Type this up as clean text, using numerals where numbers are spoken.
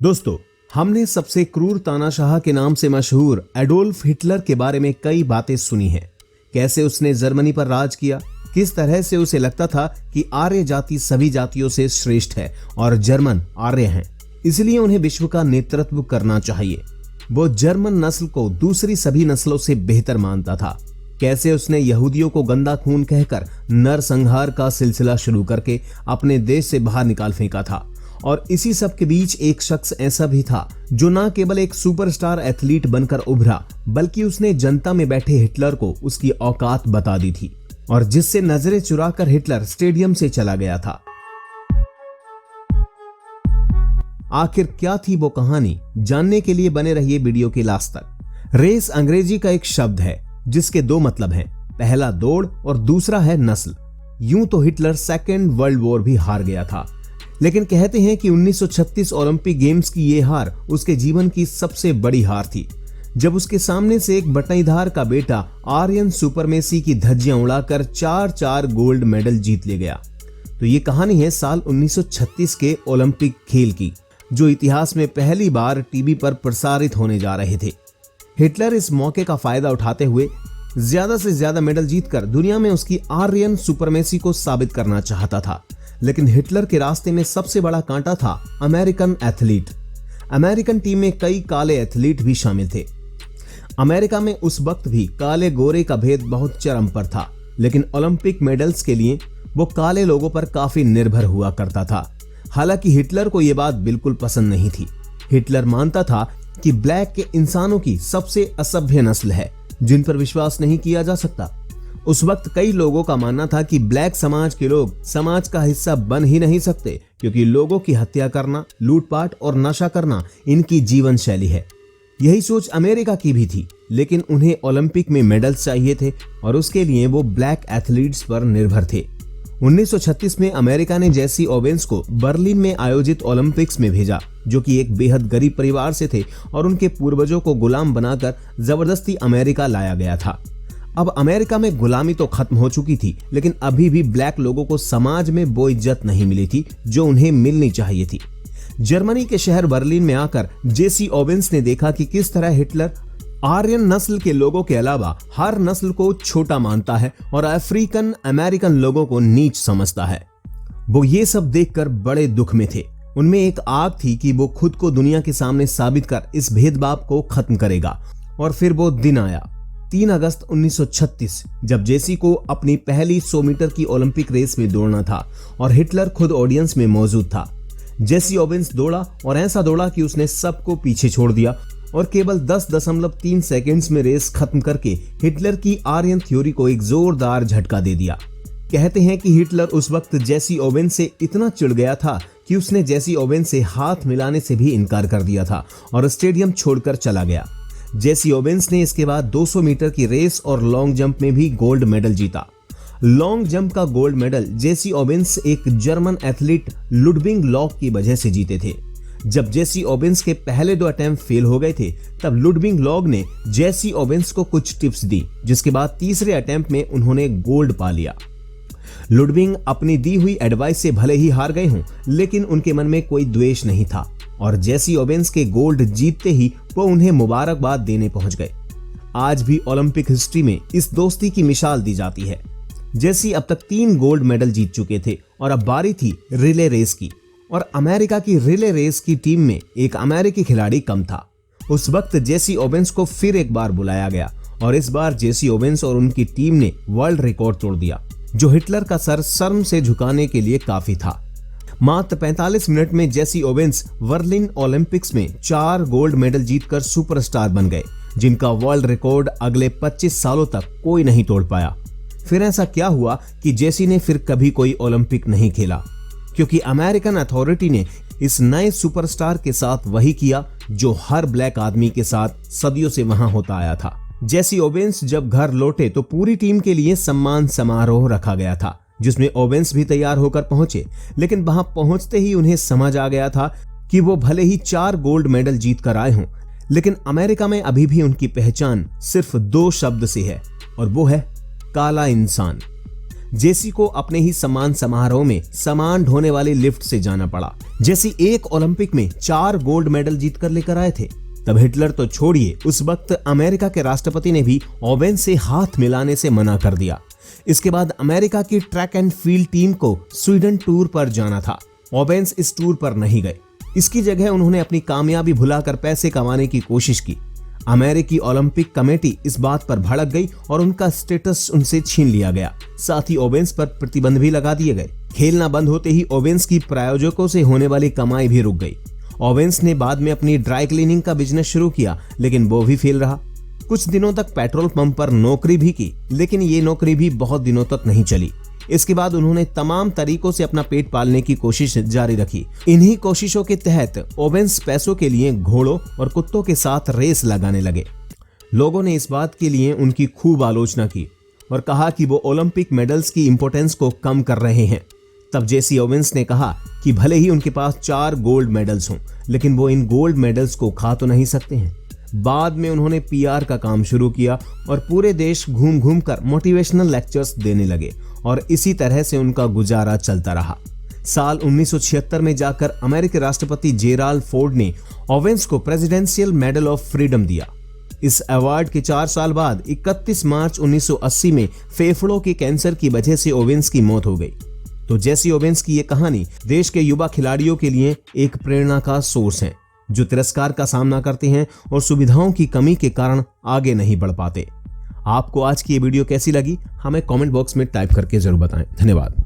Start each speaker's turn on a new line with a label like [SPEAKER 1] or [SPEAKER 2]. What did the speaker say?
[SPEAKER 1] दोस्तों, हमने सबसे क्रूर तानाशाह के नाम से मशहूर एडोल्फ हिटलर के बारे में कई बातें सुनी हैं। कैसे उसने जर्मनी पर राज किया, किस तरह से उसे लगता था कि आर्य जाति सभी जातियों से श्रेष्ठ है और जर्मन आर्य हैं, इसलिए उन्हें विश्व का नेतृत्व करना चाहिए। वो जर्मन नस्ल को दूसरी सभी नस्लों से बेहतर मानता था। कैसे उसने यहूदियों को गंदा खून कहकर नरसंहार का सिलसिला शुरू करके अपने देश से बाहर निकाल फेंका था। और इसी सब के बीच एक शख्स ऐसा भी था जो न केवल एक सुपरस्टार एथलीट बनकर उभरा, बल्कि उसने जनता में बैठे हिटलर को उसकी औकात बता दी थी और जिससे नजरें चुराकर हिटलर स्टेडियम से चला गया था। आखिर क्या थी वो कहानी, जानने के लिए बने रहिए वीडियो के लास्ट तक। रेस अंग्रेजी का एक शब्द है जिसके दो मतलब हैं, पहला दौड़ और दूसरा है नस्ल। यूं तो हिटलर सेकेंड वर्ल्ड वॉर भी हार गया था, लेकिन कहते हैं कि 1936 ओलंपिक गेम्स की ये हार उसके जीवन की सबसे बड़ी हार थी, जब उसके सामने से एक बटईधार का बेटा आर्यन सुपरमेसी की धज्जियां उड़ाकर 4 गोल्ड मेडल जीत ले गया। तो ये कहानी है साल 1936 के ओलंपिक खेल की, जो इतिहास में पहली बार टीवी पर प्रसारित होने जा रहे थे। हिटलर इस मौके का फायदा उठाते हुए ज्यादा से ज्यादा मेडल जीतकर दुनिया में उसकी आर्यन सुपरमेसी को साबित करना चाहता था। लेकिन हिटलर के रास्ते में सबसे बड़ा कांटा था अमेरिकन एथलीट। अमेरिकन टीम में कई काले एथलीट भी शामिल थे। अमेरिका में उस वक्त भी काले गोरे का भेद बहुत चरम पर था, लेकिन ओलंपिक मेडल्स के लिए वो काले लोगों पर काफी निर्भर हुआ करता था। हालांकि हिटलर को यह बात बिल्कुल पसंद नहीं थी। हिटलर मानता था कि ब्लैक के इंसानों की सबसे असभ्य नस्ल है जिन पर विश्वास नहीं किया जा सकता। उस वक्त कई लोगों का मानना था कि ब्लैक समाज के लोग समाज का हिस्सा बन ही नहीं सकते, क्योंकि लोगों की हत्या करना, लूटपाट और नशा करना इनकी जीवन शैली है। यही सोच अमेरिका की भी थी, लेकिन उन्हें ओलंपिक में मेडल्स चाहिए थे और उसके लिए वो ब्लैक एथलीट्स पर निर्भर थे। 1936 में अमेरिका ने जेसी ओवेंस को बर्लिन में आयोजित ओलंपिक्स में भेजा, जो कि एक बेहद गरीब परिवार से थे और उनके पूर्वजों को गुलाम बनाकर जबरदस्ती अमेरिका लाया गया था। अब अमेरिका में गुलामी तो खत्म हो चुकी थी, लेकिन अभी भी ब्लैक लोगों को समाज में वो इज्जत नहीं मिली थी जो उन्हें मिलनी चाहिए थी। जर्मनी के शहर बर्लिन में आकर जेसी ओवेंस ने देखा कि किस तरह हिटलर आर्यन नस्ल के लोगों के अलावा हर नस्ल को छोटा मानता है और अफ्रीकन अमेरिकन लोगों को नीच समझता है। वो ये सब देखकर बड़े दुख में थे। उनमें एक आग थी कि वो खुद को दुनिया के सामने साबित कर इस भेदभाव को खत्म करेगा। और फिर वो दिन आया, 3 अगस्त 1936, जब जेसी को अपनी पहली 100 मीटर की ओलंपिक रेस में दौड़ना था और हिटलर खुद ऑडियंस में मौजूद था। जेसी ओवेंस दौड़ा और ऐसा दौड़ा कि उसने सबको पीछे छोड़ दिया और केवल 10.3 सेकंड्स में रेस खत्म करके हिटलर की आर्यन थ्योरी को एक जोरदार झटका दे दिया। कहते हैं कि हिटलर उस वक्त जेसी ओवेंस से इतना चिढ़ गया था कि उसने जेसी ओवेंस से हाथ मिलाने से भी इनकार कर दिया था और स्टेडियम छोड़कर चला गया। जेसी ओवेंस ने इसके बाद 200 मीटर की रेस और लॉन्ग जंप में भी गोल्ड मेडल जीता। लॉन्ग जंप का गोल्ड मेडल जेसी ओवेंस एक जर्मन एथलीट लुडविग लॉक की वजह से जीते थे। जब जेसी ओवेंस के पहले 2 अटेम्प्ट फेल हो गए थे, तब लुडविग लॉक ने जेसी ओवेंस को कुछ टिप्स दी, जिसके बाद तीसरे अटेम्प्ट में उन्होंने गोल्ड पा लिया। लुडविग अपनी दी हुई एडवाइस से भले ही हार गए हों, लेकिन उनके मन में कोई द्वेष नहीं था और जेसी ओवेंस के गोल्ड जीतते ही वो उन्हें मुबारकबाद देने पहुंच गए। आज भी ओलंपिक हिस्ट्री में इस दोस्ती की मिसाल दी जाती है। जेसी अब तक 3 गोल्ड मेडल जीत चुके थे और अब बारी थी रिले रेस की, और अमेरिका की रिले रेस की टीम में एक अमेरिकी खिलाड़ी कम था। उस वक्त जेसी ओवेंस को फिर एक बार बुलाया गया और इस बार जेसी ओवेंस और उनकी टीम ने वर्ल्ड रिकॉर्ड तोड़ दिया, जो हिटलर का सर शर्म से झुकाने के लिए काफी था। मात्र 45 मिनट में जेसी ओवेंस बर्लिन ओलंपिक्स में 4 गोल्ड मेडल जीतकर सुपरस्टार बन गए, जिनका वर्ल्ड रिकॉर्ड अगले 25 सालों तक कोई नहीं तोड़ पाया। फिर ऐसा क्या हुआ कि जेसी ने फिर कभी कोई ओलंपिक नहीं खेला, क्योंकि अमेरिकन अथॉरिटी ने इस नए सुपरस्टार के साथ वही किया जो हर ब्लैक आदमी के साथ सदियों से वहां होता आया था। जेसी ओवेंस जब घर लौटे तो पूरी टीम के लिए सम्मान समारोह रखा गया था, जिसमें ओवेंस भी तैयार होकर पहुंचे, लेकिन वहां पहुंचते ही उन्हें समझ आ गया था कि वो भले ही 4 गोल्ड मेडल जीत कर आए हों, लेकिन अमेरिका में अभी भी उनकी पहचान सिर्फ 2 शब्द से है, और वो है काला इंसान। जेसी को अपने ही सम्मान समारोह में सामान ढोने वाली लिफ्ट से जाना पड़ा। जेसी एक ओलंपिक में 4 गोल्ड मेडल जीतकर लेकर आए थे। तब हिटलर तो छोड़िए, उस वक्त अमेरिका के राष्ट्रपति ने भी ओवेन्स से हाथ मिलाने से मना कर दिया। इसके बाद अमेरिका की ट्रैक एंड फील्ड टीम को स्वीडन टूर पर जाना था। ओवेन्स इस टूर पर नहीं गए। इसकी जगह उन्होंने अपनी कामयाबी भुलाकर पैसे कमाने की कोशिश की। अमेरिकी ओलंपिक कमेटी इस बात पर भड़क गई और उनका स्टेटस उनसे छीन लिया गया। साथ ही ओवेन्स पर प्रतिबंध भी लगा दिए गए। खेलना बंद होते ही ओवेन्स की प्रायोजकों से होने वाली कमाई भी रुक गई। ओवेन्स ने बाद में अपनी ड्राई क्लीनिंग का बिजनेस शुरू किया, लेकिन वो भी फेल रहा। कुछ दिनों तक पेट्रोल पंप पर नौकरी भी की, लेकिन ये नौकरी भी बहुत दिनों तक नहीं चली। इसके बाद उन्होंने तमाम तरीकों से अपना पेट पालने की कोशिश जारी रखी। इन्हीं कोशिशों के तहत ओवेन्स पैसों के लिए घोड़ों और कुत्तों के साथ रेस लगाने लगे। लोगों ने इस बात के लिए उनकी खूब आलोचना की और कहा कि वो ओलंपिक मेडल्स की इंपोर्टेंस को कम कर रहे हैं। तब जेसी ओवेन्स ने कहा कि भले ही उनके पास 4 गोल्ड मेडल्स हों, लेकिन वो इन गोल्ड मेडल्स को खा तो नहीं सकते हैं। बाद में उन्होंने पीआर का काम शुरू किया और पूरे देश घूम घूम कर मोटिवेशनल लेक्चर्स देने लगे और इसी तरह से उनका गुजारा चलता रहा। साल 1976 में जाकर अमेरिकी राष्ट्रपति जेराल्ड फोर्ड ने ओवेन्स को प्रेसिडेंशियल मेडल ऑफ फ्रीडम दिया। इस अवार्ड के 4 साल बाद 31 मार्च 1980 में फेफड़ों के कैंसर की वजह से ओवेन्स की मौत हो गई। तो जेसी ओवेन्स की ये कहानी देश के युवा खिलाड़ियों के लिए एक प्रेरणा का सोर्स है, जो तिरस्कार का सामना करते हैं और सुविधाओं की कमी के कारण आगे नहीं बढ़ पाते। आपको आज की ये वीडियो कैसी लगी, हमें कमेंट बॉक्स में टाइप करके जरूर बताएं। धन्यवाद।